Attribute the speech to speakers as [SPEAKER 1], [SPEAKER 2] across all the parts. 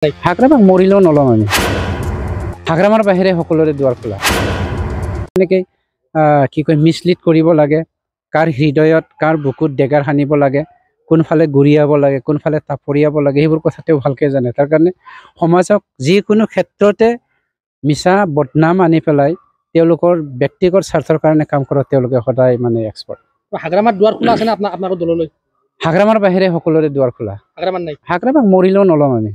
[SPEAKER 1] হাগ্ৰামাক মৰিলেও নলম আমি হাগ্ৰামাৰ বাহিৰে সকলোৰে দুৱাৰ খোলা এনেকে কি কয় মিছলিড কৰিব লাগে কাৰ হৃদয়ত কাৰ বুকুত ডেগাৰ হানিব লাগে কোনফালে গুৰিয়াব লাগে কোনফালে তাপৰিয়াব লাগে সেইবোৰ কথাতেও ভালকে জানে তাৰ কাৰণে সমাজক যিকোনো ক্ষেত্ৰতে মিছা বদনাম আনি পেলাই তেওঁলোকৰ ব্যক্তিগত স্বাৰ্থৰ কাৰণে কাম কৰা তেওঁলোকে সদায় মানে এক্সপাৰ্ট
[SPEAKER 2] হাগ্ৰামাৰ দুৱাৰ খোলা আছে না আপোনাৰ দললৈ
[SPEAKER 1] হাগ্ৰামাৰ বাহিৰে সকলোৰে দুৱাৰ খোলা
[SPEAKER 2] হাগ্ৰামাৰ নাই
[SPEAKER 1] হাগ্ৰামাক মৰিলেও নলম আমি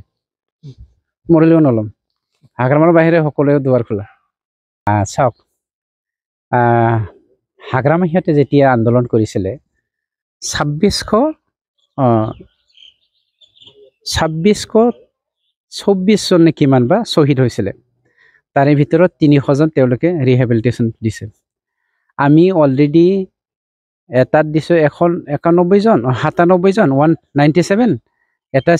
[SPEAKER 1] মৰিলেও নলম হাগ্ৰামাৰ বাহিৰে সকলোৰে দুৱাৰ খোলা চাওক হাগ্ৰামাহিহঁতে যেতিয়া আন্দোলন কৰিছিলে 2624 জন নে কিমান বা শ্বহীদ হৈছিলে তাৰে ভিতৰত 300 জন তেওঁলোকে ৰিহেবিলিটেশ্যন দিছে আমি অলৰেডি এটাত দিছো 91 জন 97 জন 197 এটা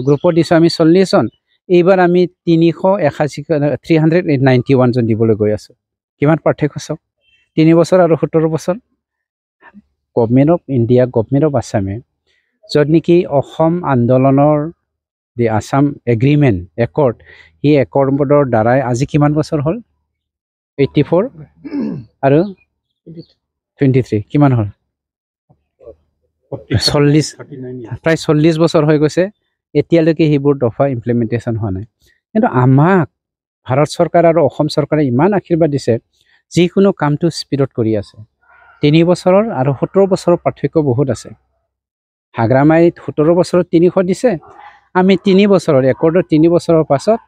[SPEAKER 1] গ্ৰুপত দিছো আমি 40 জন এইবাৰ আমি 391 জন দিবলৈ গৈ আছো কিমান পাৰ্থক্য চাওক 3 বছৰ আৰু 17 বছৰ government of India government of আছামে য'ত নেকি অসম আন্দোলনৰ দি আছাম এগ্ৰিমেণ্ট একৰ্ড এই একৰ্ডৰ দ্বাৰাই আজি কিমান বছৰ হ'ল 84 আৰু 23 কিমান হ'ল 40 প্ৰায় 40 বছৰ হৈ গৈছে এতিয়ালৈকে সেইবোৰ দফা ইমপ্লিমেণ্টেশ্যন হোৱা নাই কিন্তু আমাক ভাৰত চৰকাৰ আৰু অসম চৰকাৰে ইমান আশীৰ্বাদ দিছে যিকোনো কামটো স্পীডত কৰি আছে 3 বছৰৰ আৰু 17 বছৰৰ পাৰ্থক্য বহুত আছে হাগ্ৰামাই 17 বছৰত 300 দিছে আমি 3 বছৰৰ একৰ্ডৰ 3 বছৰৰ পাছত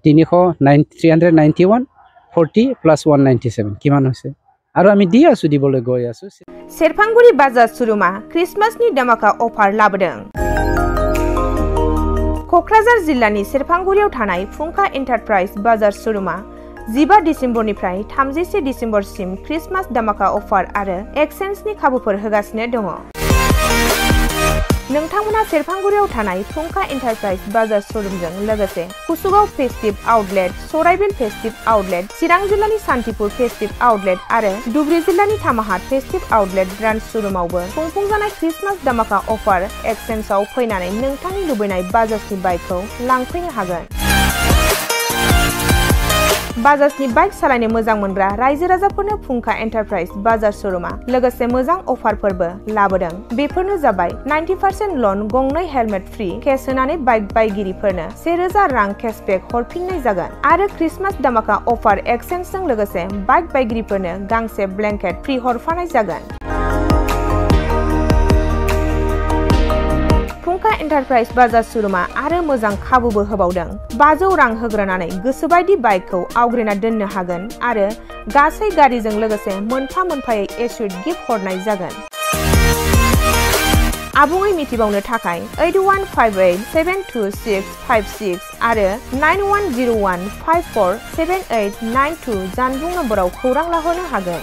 [SPEAKER 1] 391 40 প্লাস 197 কিমান হৈছে আৰু আমি দি আছো দিবলৈ গৈ আছো
[SPEAKER 3] सेरफांगुरि बाजार शोरूमा क्रिसमासनि धमाका अफार लाबोदों कक्राझार जिल्लानि सेरफांगुरियाव थानाय फुंखा एन्टारप्राइज बाजार शोरूमा 15 डिसेम्बरनिफ्राय 31 डिसेम्बरसिम क्रिसमास धमाका अफार आरो एक्सचेन्जनि खाबुफोर होगासिनो दङ नोंथांमोना सेरफांगुरियाव थानाय फुंखा एन्टारप्राइज बाजार शोरूमजों लोगोसे कुसुगाव फेस्टिव आउटलेट सराइबिल फेस्टिव आउटलेट चिरां जिल्लानि सान्तिपुर फेस्टिव आउटलेट आरो धुबरी जिल्लानि थामाहाट फेस्टिव आउटलेट ब्रान्च शोरूमावबो खुंफुंजानाय क्रिसमास धमाका अफार एक्सचेन्जआव फैनानै नोंथांनि लुबैनाय बाजाजनि बाइकखौ लांफैनो हागोन बाजाजनि बाइक सालायनो मोजां मोनग्रा रायजो राजाफोरनो फुंखा एन्टारप्राइज बाजार शोरूमा लोगोसे मोजां अफारफोरबो लाबोदों बेफोरनो जाबाय 90% लन गंनै हेलमेट फ्री केस होनानै बाइक बायगिरिफोरनो 1000 रां केशबेक हरफिननाय जागोन आरो क्रिसमास धमाका अफार एक्सचेन्जजों लोगोसे बाइक बायगिरिफोरनो गांसे ब्लेंकेट फ्री हरफानाय जागोन फुंखा एन्टारप्राइज बाजार शोरूमा आरो मोजां खाबुबो होबावदों 500 रां होग्रोनानै गोसोबायदि बाइकखौ आवग्रिना दोननो हागोन आरो गासै गारिजों लोगोसे मोनफा मोनफायै एसुइट गिफ्ट हरनाय जागोन आबुङै मिथिबावनो थाखाय 8158722656 आरो 9101547892 जानबुं नम्बराव खौरां लाहरनो हागोन